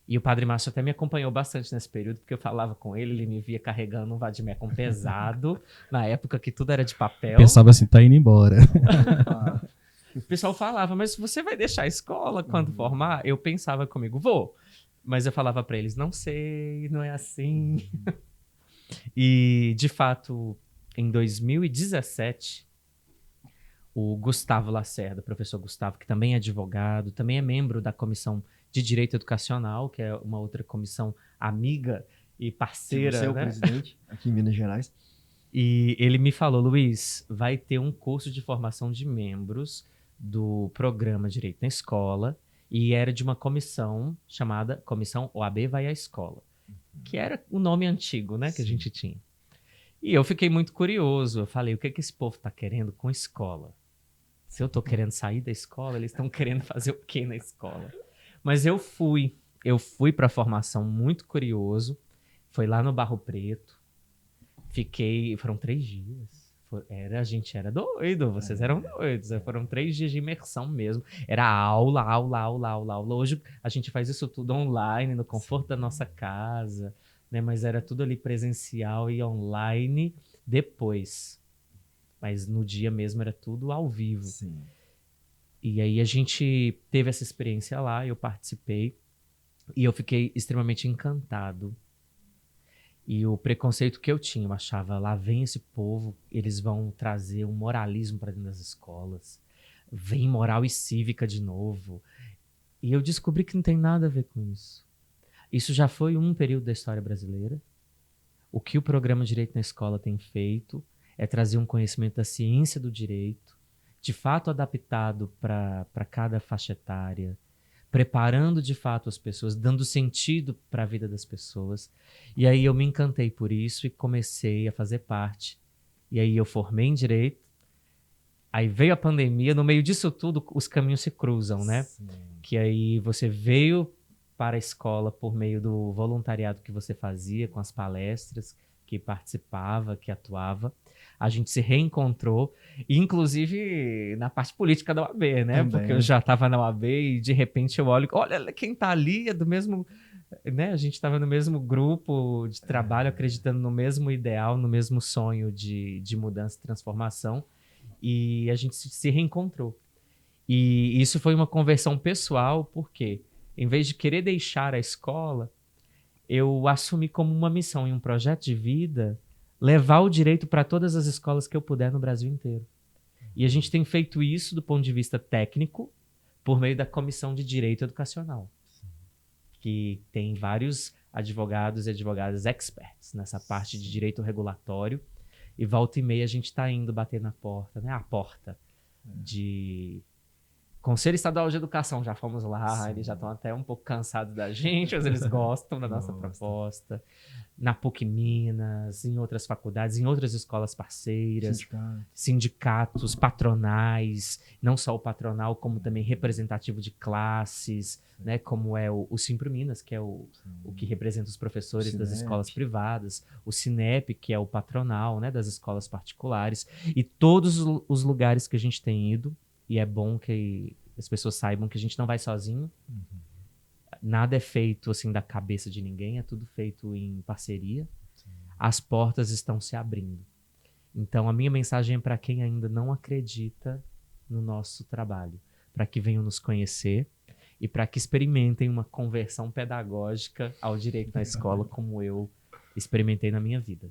E o Padre Márcio até me acompanhou bastante nesse período, porque eu falava com ele, ele me via carregando um vademecum pesado, na época que tudo era de papel. Pensava assim, tá indo embora. O pessoal falava, mas você vai deixar a escola quando formar? Eu pensava comigo, vou. Mas eu falava para eles, não sei, não é assim. E, de fato, em 2017, o Gustavo Lacerda, o professor Gustavo, que também é advogado, também é membro da Comissão de Direito Educacional, que é uma outra comissão amiga e parceira. Você é o presidente aqui em Minas Gerais. E ele me falou, Luiz, vai ter um curso de formação de membros do programa Direito na Escola, e era de uma comissão chamada Comissão OAB Vai à Escola, que era o nome antigo, né, que a gente tinha. E eu fiquei muito curioso, eu falei, o que esse povo está querendo com escola? Se eu estou querendo sair da escola, eles estão querendo fazer o quê na escola? Mas eu fui para a formação muito curioso, foi lá no Barro Preto, foram 3 dias. A gente era doido, vocês eram doidos. Foram 3 dias de imersão mesmo. Era aula. Hoje a gente faz isso tudo online, no conforto da nossa casa, né? Mas era tudo ali presencial e online depois. Mas no dia mesmo era tudo ao vivo. Sim. E aí a gente teve essa experiência lá, eu participei e eu fiquei extremamente encantado. E o preconceito que eu tinha, eu achava, lá vem esse povo, eles vão trazer um moralismo para dentro das escolas. Vem moral e cívica de novo. E eu descobri que não tem nada a ver com isso. Isso já foi um período da história brasileira. O que o programa Direito na Escola tem feito é trazer um conhecimento da ciência do direito, de fato adaptado para cada faixa etária, preparando de fato as pessoas, dando sentido para a vida das pessoas. E aí eu me encantei por isso e comecei a fazer parte. E aí eu formei em Direito, aí veio a pandemia, no meio disso tudo os caminhos se cruzam, né? Sim. Que aí você veio para a escola por meio do voluntariado que você fazia, com as palestras, que participava, que atuava. A gente se reencontrou, inclusive na parte política da UAB, né? Também. Porque eu já estava na UAB e de repente eu olho, olha quem está ali, é do mesmo... Né? A gente estava no mesmo grupo de trabalho, acreditando no mesmo ideal, no mesmo sonho de mudança e transformação. E a gente se reencontrou. E isso foi uma conversão pessoal, porque em vez de querer deixar a escola, eu assumi como uma missão e um projeto de vida levar o direito para todas as escolas que eu puder no Brasil inteiro. E a gente tem feito isso do ponto de vista técnico por meio da Comissão de Direito Educacional, que tem vários advogados e advogadas experts nessa parte de direito regulatório. E volta e meia a gente está indo bater na porta, né? A porta de Conselho Estadual de Educação, já fomos lá, Sim. eles já estão até um pouco cansados da gente, mas eles gostam da nossa proposta. Na PUC Minas, em outras faculdades, em outras escolas parceiras, sindicatos, patronais, não só o patronal, como também representativo de classes, né, como é o Simpro Minas, que é o que representa os professores das escolas privadas, o Cinep, que é o patronal, né, das escolas particulares, e todos os lugares que a gente tem ido. E é bom que as pessoas saibam que a gente não vai sozinho. Nada é feito assim da cabeça de ninguém, é tudo feito em parceria. As portas estão se abrindo. Então a minha mensagem é para quem ainda não acredita no nosso trabalho, para que venham nos conhecer e para que experimentem uma conversão pedagógica ao direito na escola, como eu experimentei na minha vida.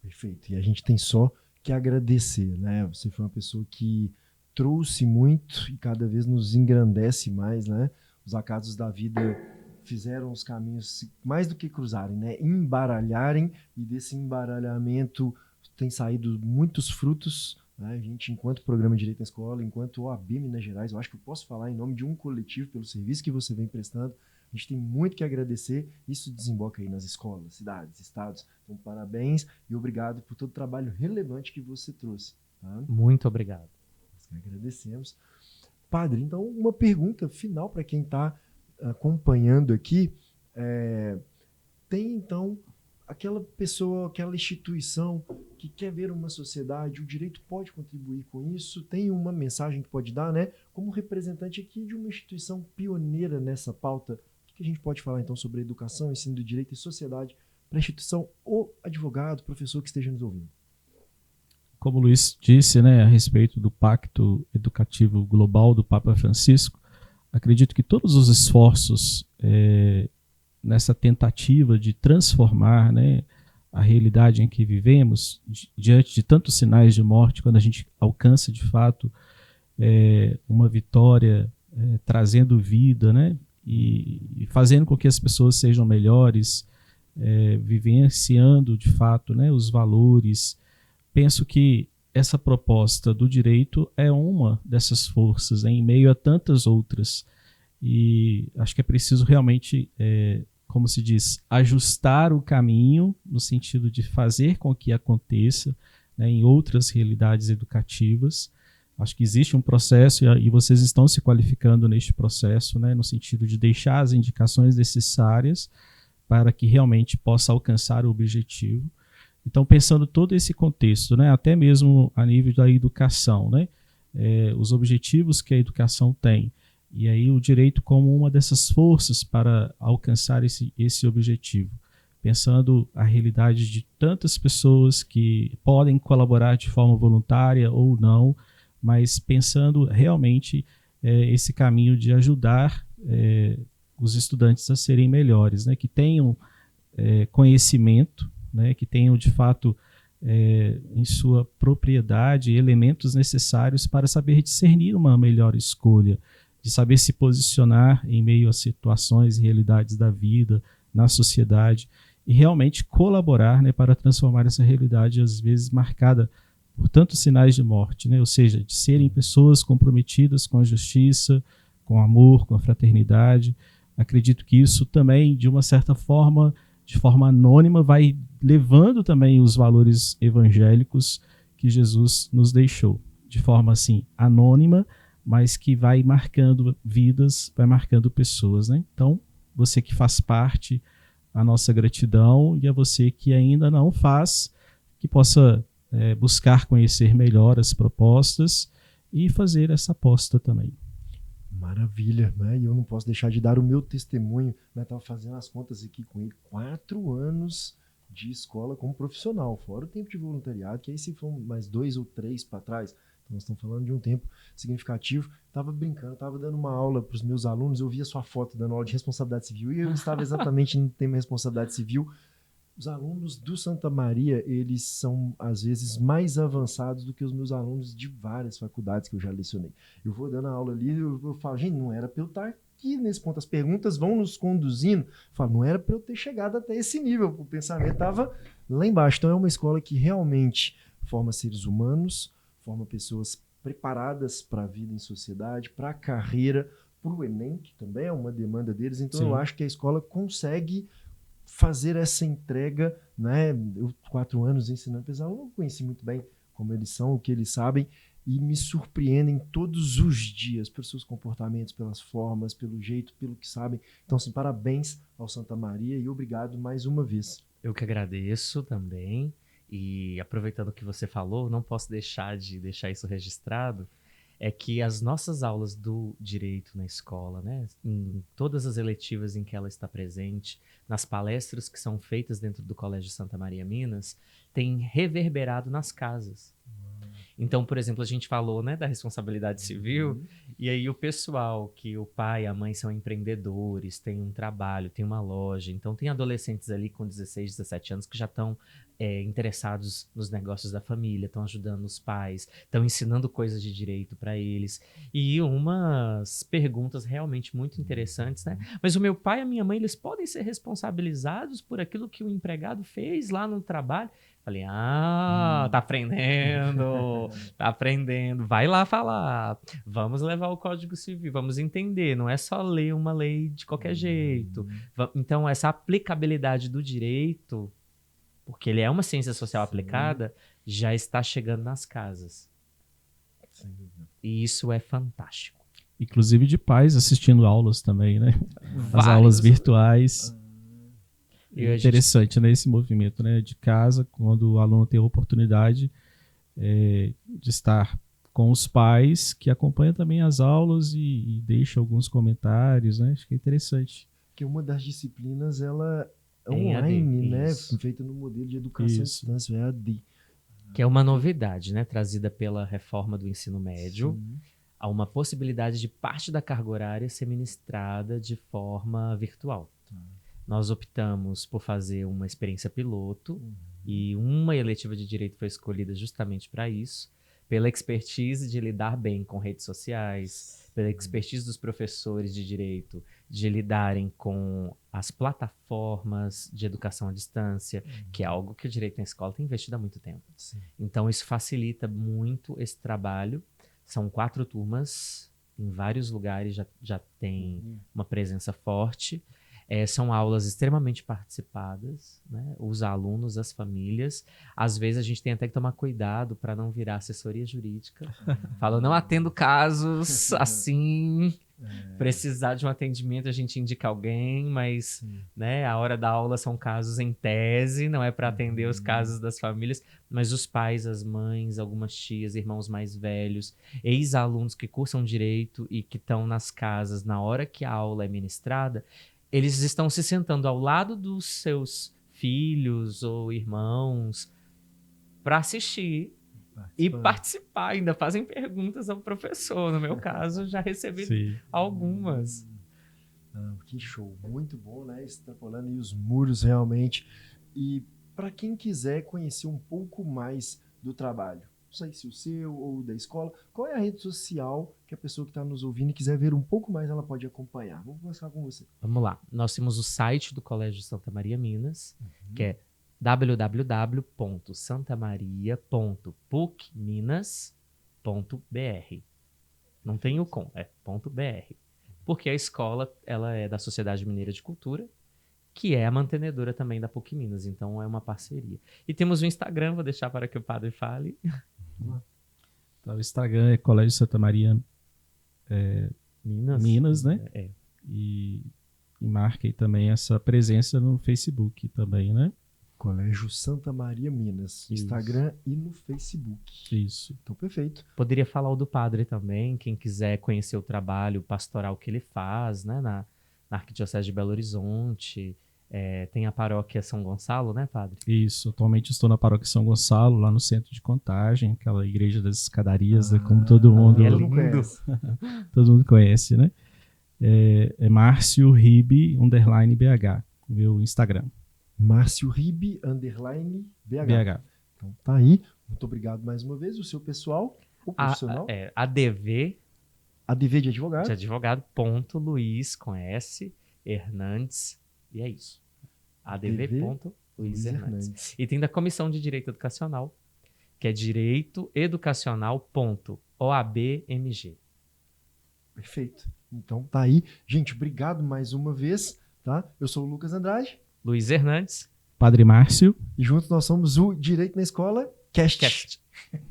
Perfeito. E a gente tem só que agradecer, né? Você foi uma pessoa que trouxe muito e cada vez nos engrandece mais, né? Os acasos da vida fizeram os caminhos mais do que cruzarem, né? Embaralharem, e desse embaralhamento tem saído muitos frutos, né? A gente, enquanto Programa de Direito na Escola, enquanto OAB Minas Gerais, eu acho que eu posso falar em nome de um coletivo pelo serviço que você vem prestando. A gente tem muito que agradecer. Isso desemboca aí nas escolas, cidades, estados. Então, parabéns e obrigado por todo o trabalho relevante que você trouxe. Tá? Muito obrigado. Agradecemos. Padre, então uma pergunta final para quem está acompanhando aqui. Tem então aquela pessoa, aquela instituição que quer ver uma sociedade, o direito pode contribuir com isso? Tem uma mensagem que pode dar, né? Como representante aqui de uma instituição pioneira nessa pauta, o que a gente pode falar então sobre educação, ensino do direito e sociedade para a instituição ou advogado, professor que esteja nos ouvindo? Como o Luiz disse, né, a respeito do Pacto Educativo Global do Papa Francisco, acredito que todos os esforços nessa tentativa de transformar, né, a realidade em que vivemos, diante de tantos sinais de morte, quando a gente alcança de fato uma vitória, trazendo vida, né, e fazendo com que as pessoas sejam melhores, vivenciando de fato, né, os valores. Penso que essa proposta do direito é uma dessas forças, em meio a tantas outras. E acho que é preciso realmente, como se diz, ajustar o caminho, no sentido de fazer com que aconteça, né, em outras realidades educativas. Acho que existe um processo e vocês estão se qualificando neste processo, né, no sentido de deixar as indicações necessárias para que realmente possa alcançar o objetivo. Então, pensando todo esse contexto, né, até mesmo a nível da educação, né, os objetivos que a educação tem, e aí o direito como uma dessas forças para alcançar esse objetivo, pensando a realidade de tantas pessoas que podem colaborar de forma voluntária ou não, mas pensando realmente esse caminho de ajudar os estudantes a serem melhores, né, que tenham conhecimento, né, que tenham de fato em sua propriedade elementos necessários para saber discernir uma melhor escolha, de saber se posicionar em meio a situações e realidades da vida, na sociedade, e realmente colaborar, né, para transformar essa realidade, às vezes marcada por tantos sinais de morte, né, ou seja, de serem pessoas comprometidas com a justiça, com o amor, com a fraternidade. Acredito que isso também, de uma certa forma, de forma anônima, vai levando também os valores evangélicos que Jesus nos deixou, de forma assim, anônima, mas que vai marcando vidas, vai marcando pessoas, né? Então, você que faz parte, a nossa gratidão, e a você que ainda não faz, que possa buscar conhecer melhor as propostas e fazer essa aposta também. Maravilha, né? E eu não posso deixar de dar o meu testemunho, né? Estava fazendo as contas aqui com ele, 4 anos de escola como profissional, fora o tempo de voluntariado, que aí se for mais 2 ou 3 para trás, então nós estamos falando de um tempo significativo. Estava brincando, estava dando uma aula para os meus alunos, eu vi a sua foto dando aula de responsabilidade civil, e eu estava exatamente no tema responsabilidade civil. Os alunos do Santa Maria, eles são, às vezes, mais avançados do que os meus alunos de várias faculdades que eu já lecionei. Eu vou dando a aula ali, eu falo, gente, não era para eu estar aqui nesse ponto. As perguntas vão nos conduzindo. Eu falo, não era para eu ter chegado até esse nível. O pensamento estava lá embaixo. Então, é uma escola que realmente forma seres humanos, forma pessoas preparadas para a vida em sociedade, para a carreira, para o Enem, que também é uma demanda deles. Então, eu acho que a escola consegue fazer essa entrega, né? Eu, 4 anos ensinando, apesar eu não conheci muito bem como eles são, o que eles sabem, e me surpreendem todos os dias pelos seus comportamentos, pelas formas, pelo jeito, pelo que sabem. Então, assim, parabéns ao Santa Maria e obrigado mais uma vez. Eu que agradeço também, e aproveitando o que você falou, não posso deixar de deixar isso registrado, é que as nossas aulas do direito na escola, né, em todas as eletivas em que ela está presente, nas palestras que são feitas dentro do Colégio Santa Maria Minas, tem reverberado nas casas. Então, por exemplo, a gente falou, né, da responsabilidade civil, e aí o pessoal, que o pai e a mãe são empreendedores, tem um trabalho, tem uma loja, então tem adolescentes ali com 16, 17 anos que já estão interessados nos negócios da família, estão ajudando os pais, estão ensinando coisas de direito para eles, e umas perguntas realmente muito interessantes, né? Mas o meu pai e a minha mãe, eles podem ser responsabilizados por aquilo que o empregado fez lá no trabalho? Falei, tá aprendendo, vai lá falar, vamos levar o Código Civil, vamos entender, não é só ler uma lei de qualquer jeito. Então, essa aplicabilidade do direito, porque ele é uma ciência social aplicada, já está chegando nas casas. E isso é fantástico. Inclusive de pais assistindo aulas também, né? As aulas virtuais. É interessante, né, esse movimento, né, de casa, quando o aluno tem a oportunidade de estar com os pais, que acompanham também as aulas e deixa alguns comentários, né? Acho que é interessante. Que uma das disciplinas, ela é online, né? Feita no modelo de educação à distância, EAD. Que é uma novidade, né? Trazida pela reforma do ensino médio. Sim. Há uma possibilidade de parte da carga horária ser ministrada de forma virtual. Nós optamos por fazer uma experiência piloto e uma eletiva de direito foi escolhida justamente para isso, pela expertise de lidar bem com redes sociais, pela expertise dos professores de direito de lidarem com as plataformas de educação à distância, que é algo que o direito na escola tem investido há muito tempo. Sim. Então isso facilita muito esse trabalho. São 4 turmas, em vários lugares já tem uma presença forte. São aulas extremamente participadas, né? Os alunos, as famílias. Às vezes a gente tem até que tomar cuidado para não virar assessoria jurídica. Falo, não atendo casos assim. Precisar de um atendimento, a gente indica alguém, mas né, a hora da aula são casos em tese, não é para atender os casos das famílias, mas os pais, as mães, algumas tias, irmãos mais velhos, ex-alunos que cursam direito e que estão nas casas na hora que a aula é ministrada, eles estão se sentando ao lado dos seus filhos ou irmãos para assistir e participar. Ainda fazem perguntas ao professor. No meu caso, já recebi algumas. Que show. Muito bom, né? Extrapolando aí os muros realmente. E para quem quiser conhecer um pouco mais do trabalho, não sei se o seu ou da escola, qual é a rede social que a pessoa que está nos ouvindo e quiser ver um pouco mais, ela pode acompanhar? Vou começar com você. Vamos lá. Nós temos o site do Colégio Santa Maria Minas, que é www.santamaria.pucminas.br. Não tem o com, é .br. Porque a escola, ela é da Sociedade Mineira de Cultura, que é a mantenedora também da PUC Minas, então é uma parceria. E temos o Instagram, vou deixar para que o padre fale. Então, o Instagram é Colégio Santa Maria Minas, né? É. E marquem também essa presença no Facebook também, né? Colégio Santa Maria Minas, Isso. Instagram e no Facebook. Isso. Então, perfeito. Poderia falar o do padre também, quem quiser conhecer o trabalho pastoral que ele faz, né, na Arquidiocese de Belo Horizonte. Tem a paróquia São Gonçalo, né, padre? Isso. Atualmente estou na paróquia São Gonçalo, lá no centro de Contagem, aquela igreja das escadarias, né, como todo mundo, é todo mundo lindo. conhece. todo mundo conhece, né? É Márcio Ribe _BH, meu Instagram. Márcio Ribe, _BH. BH. Então, tá aí. Muito obrigado mais uma vez. O seu pessoal, o profissional, ADV ADV de advogado. de advogado, Luiz com S, Hernandes, e é isso. ADV.Luiz Hernandes. E tem da Comissão de Direito Educacional, que é direitoeducacional.oabmg. Perfeito. Então, tá aí. Gente, obrigado mais uma vez, tá? Eu sou o Lucas Andrade. Luiz Hernandes, Padre Márcio. E juntos nós somos o Direito na Escola Cast.